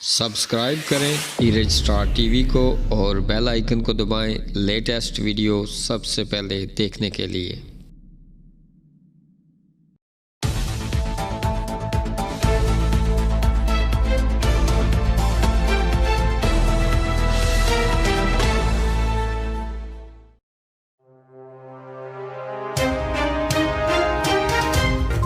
Subscribe करें ईरेज star TV को और बेल आइकन को दबाएं लेटेस्ट वीडियो सबसे पहले देखने के लिए।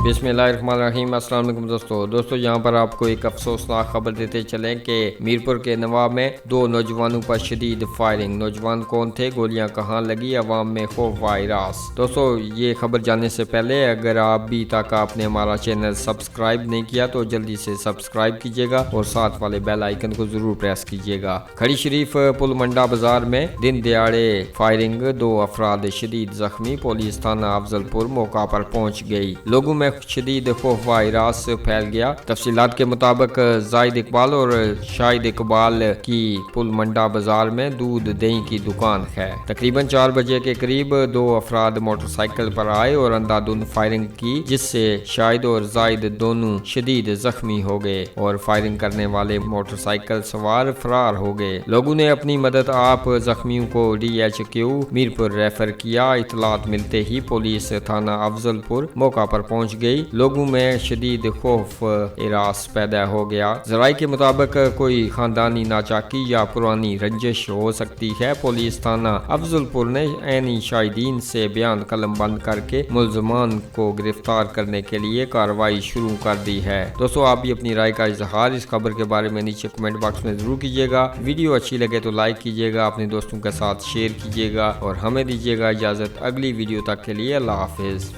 बिस्मिल्लाहिर्रहमानिर्रहीम। अस्सलाम वालेकुम दोस्तों यहाँ पर आपको एक अफसोसनाक खबर देते चलें कि मीरपुर के नवाब में दो नौजवानों पर शदीद फायरिंग। नौजवान कौन थे, गोलियां कहां लगी, अवाम में खौफ वायरस। दोस्तों ये खबर जानने से पहले अगर आप भी तक आपने हमारा चैनल सब्सक्राइब नहीं किया तो जल्दी से सब्सक्राइब कीजिएगा और साथ वाले बेल आइकन को जरूर प्रेस कीजिएगा। खड़ी शरीफ पुल मंडा बाजार में दिन दिहाड़े फायरिंग, दो अफराद शदीद जख्मी। पुलिस थाना अफजलपुर मौका पर पहुँच गई। लोगों में शदीद खौफ वायरस फैल गया। तफसीलात के मुताबिक जाहिद इकबाल और शाहिद इकबाल की पुल मंडा बाजार में दूध दही की दुकान है। तकरीबन 4 बजे के करीब दो अफराद मोटरसाइकिल पर आए और अंधाधुंध फायरिंग की, जिससे शाहिद और जाहिद दोनों शदीद जख्मी हो गए और फायरिंग करने वाले मोटरसाइकिल सवार फरार हो गए। लोगों ने अपनी मदद आप जख्मियों को DHQ मीरपुर रेफर किया। इतलात मिलते ही पुलिस थाना अफजलपुर मौका पर पहुंच गई। लोगों में शदीद खौफ इरास पैदा हो गया। जराये के मुताबिक कोई खानदानी नाचाकी या पुरानी रंजिश हो सकती है। पुलिस थाना अफजलपुर ने ऐनी शाहिदीन से बयान कलम बंद करके मुल्जमान को गिरफ्तार करने के लिए कार्रवाई शुरू कर दी है। दोस्तों आप भी अपनी राय का इजहार इस खबर के बारे में नीचे कमेंट बॉक्स में जरूर कीजिएगा। वीडियो अच्छी लगे तो लाइक कीजिएगा, अपने दोस्तों के साथ शेयर कीजिएगा और हमें दीजिएगा इजाजत अगली वीडियो तक के लिए। अल्लाह हाफिज।